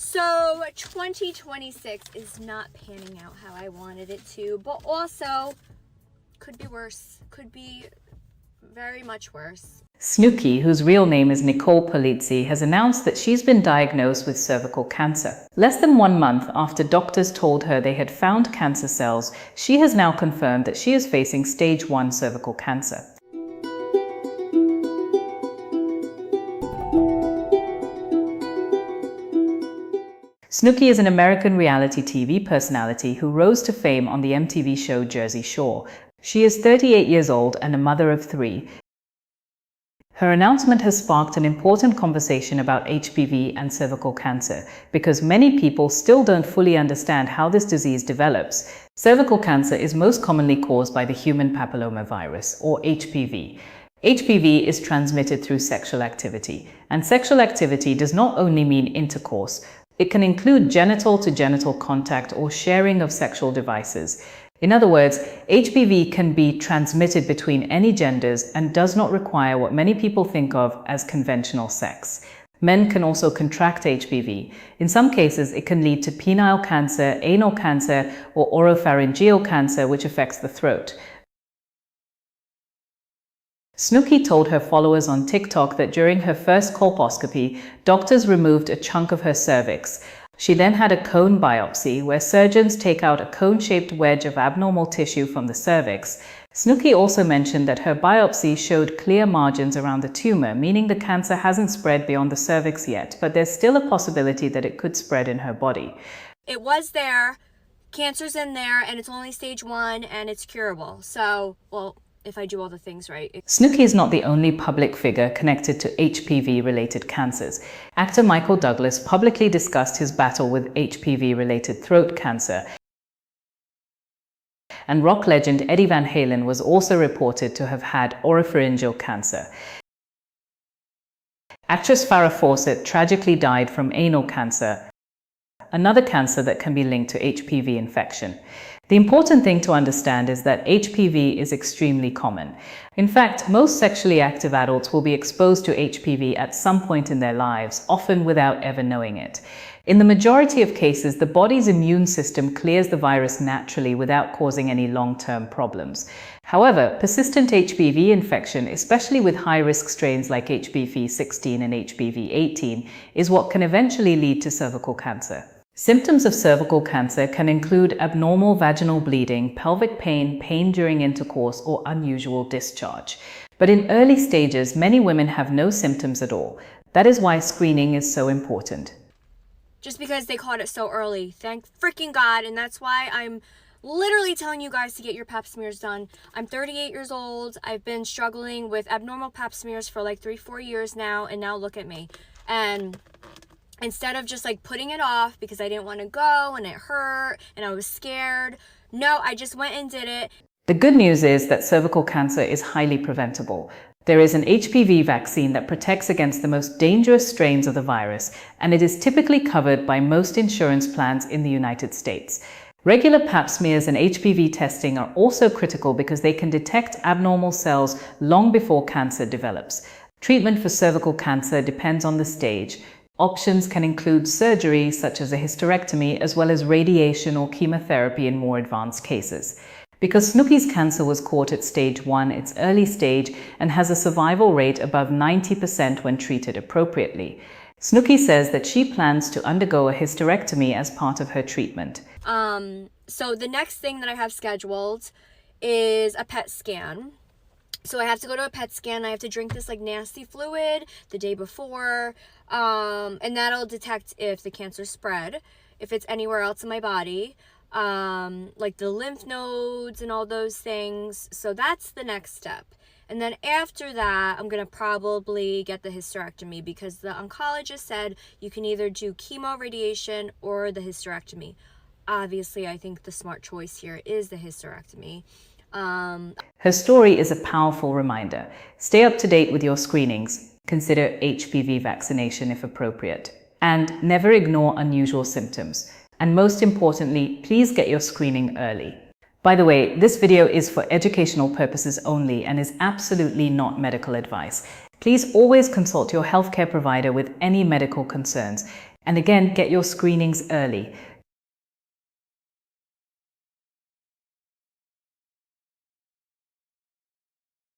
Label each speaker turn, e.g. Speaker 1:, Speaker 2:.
Speaker 1: So 2026 is not panning out how I wanted it to, but also could be worse, could be very much worse.
Speaker 2: Snooki, whose real name is Nicole Polizzi, has announced that she's been diagnosed with cervical cancer. Less than 1 month after doctors told her they had found cancer cells, she has now confirmed that she is facing stage 1 cervical cancer. Snooki is an American reality TV personality who rose to fame on the MTV show Jersey Shore. She is 38 years old and a mother of 3. Her announcement has sparked an important conversation about HPV and cervical cancer because many people still don't fully understand how this disease develops. Cervical cancer is most commonly caused by the human papillomavirus, or HPV. HPV is transmitted through sexual activity, and sexual activity does not only mean intercourse. It can include genital-to-genital contact or sharing of sexual devices. In other words, HPV can be transmitted between any genders and does not require what many people think of as conventional sex. Men can also contract HPV. In some cases, it can lead to penile cancer, anal cancer, or oropharyngeal cancer, which affects the throat. Snooki told her followers on TikTok that during her first colposcopy, doctors removed a chunk of her cervix. She then had a cone biopsy, where surgeons take out a cone-shaped wedge of abnormal tissue from the cervix. Snooki also mentioned that her biopsy showed clear margins around the tumor, meaning the cancer hasn't spread beyond the cervix yet, but there's still a possibility that it could spread in her body.
Speaker 1: It was there, cancer's in there, and it's only stage 1 and it's curable. So, well, if I do all the things right.
Speaker 2: Snooki is not the only public figure connected to HPV-related cancers. Actor Michael Douglas publicly discussed his battle with HPV-related throat cancer. And rock legend Eddie Van Halen was also reported to have had oropharyngeal cancer. Actress Farrah Fawcett tragically died from anal cancer, another cancer that can be linked to HPV infection. The important thing to understand is that HPV is extremely common. In fact, most sexually active adults will be exposed to HPV at some point in their lives, often without ever knowing it. In the majority of cases, the body's immune system clears the virus naturally without causing any long-term problems. However, persistent HPV infection, especially with high-risk strains like HPV-16 and HPV-18, is what can eventually lead to cervical cancer. Symptoms of cervical cancer can include abnormal vaginal bleeding, pelvic pain, pain during intercourse, or unusual discharge. But in early stages, many women have no symptoms at all. That is why screening is so important.
Speaker 1: Just because they caught it so early, thank freaking God, and that's why I'm literally telling you guys to get your pap smears done. I'm 38 years old. I've been struggling with abnormal pap smears for like 3-4 years now, and now look at me. And instead of just like putting it off because I didn't want to go and it hurt and I was scared, no, I just went and did it.
Speaker 2: The good news is that cervical cancer is highly preventable. There is an HPV vaccine that protects against the most dangerous strains of the virus, and it is typically covered by most insurance plans in the United States. Regular pap smears and HPV testing are also critical because they can detect abnormal cells long before cancer develops. Treatment for cervical cancer depends on the stage. Options can include surgery, such as a hysterectomy, as well as radiation or chemotherapy in more advanced cases. Because Snooki's cancer was caught at stage 1, it's early stage, and has a survival rate above 90% when treated appropriately. Snooki says that she plans to undergo a hysterectomy as part of her treatment.
Speaker 1: So the next thing that I have scheduled is a PET scan. So I have to go to a PET scan. I have to drink this like nasty fluid the day before, and that'll detect if the cancer spread, if it's anywhere else in my body, like the lymph nodes and all those things. So that's the next step. And then after that, I'm going to probably get the hysterectomy because the oncologist said you can either do chemo, radiation, or the hysterectomy. Obviously, I think the smart choice here is the hysterectomy.
Speaker 2: Her story is a powerful reminder. Stay up to date with your screenings. Consider HPV vaccination if appropriate. And never ignore unusual symptoms. And most importantly, please get your screening early. By the way, this video is for educational purposes only and is absolutely not medical advice. Please always consult your healthcare provider with any medical concerns. And again, get your screenings early.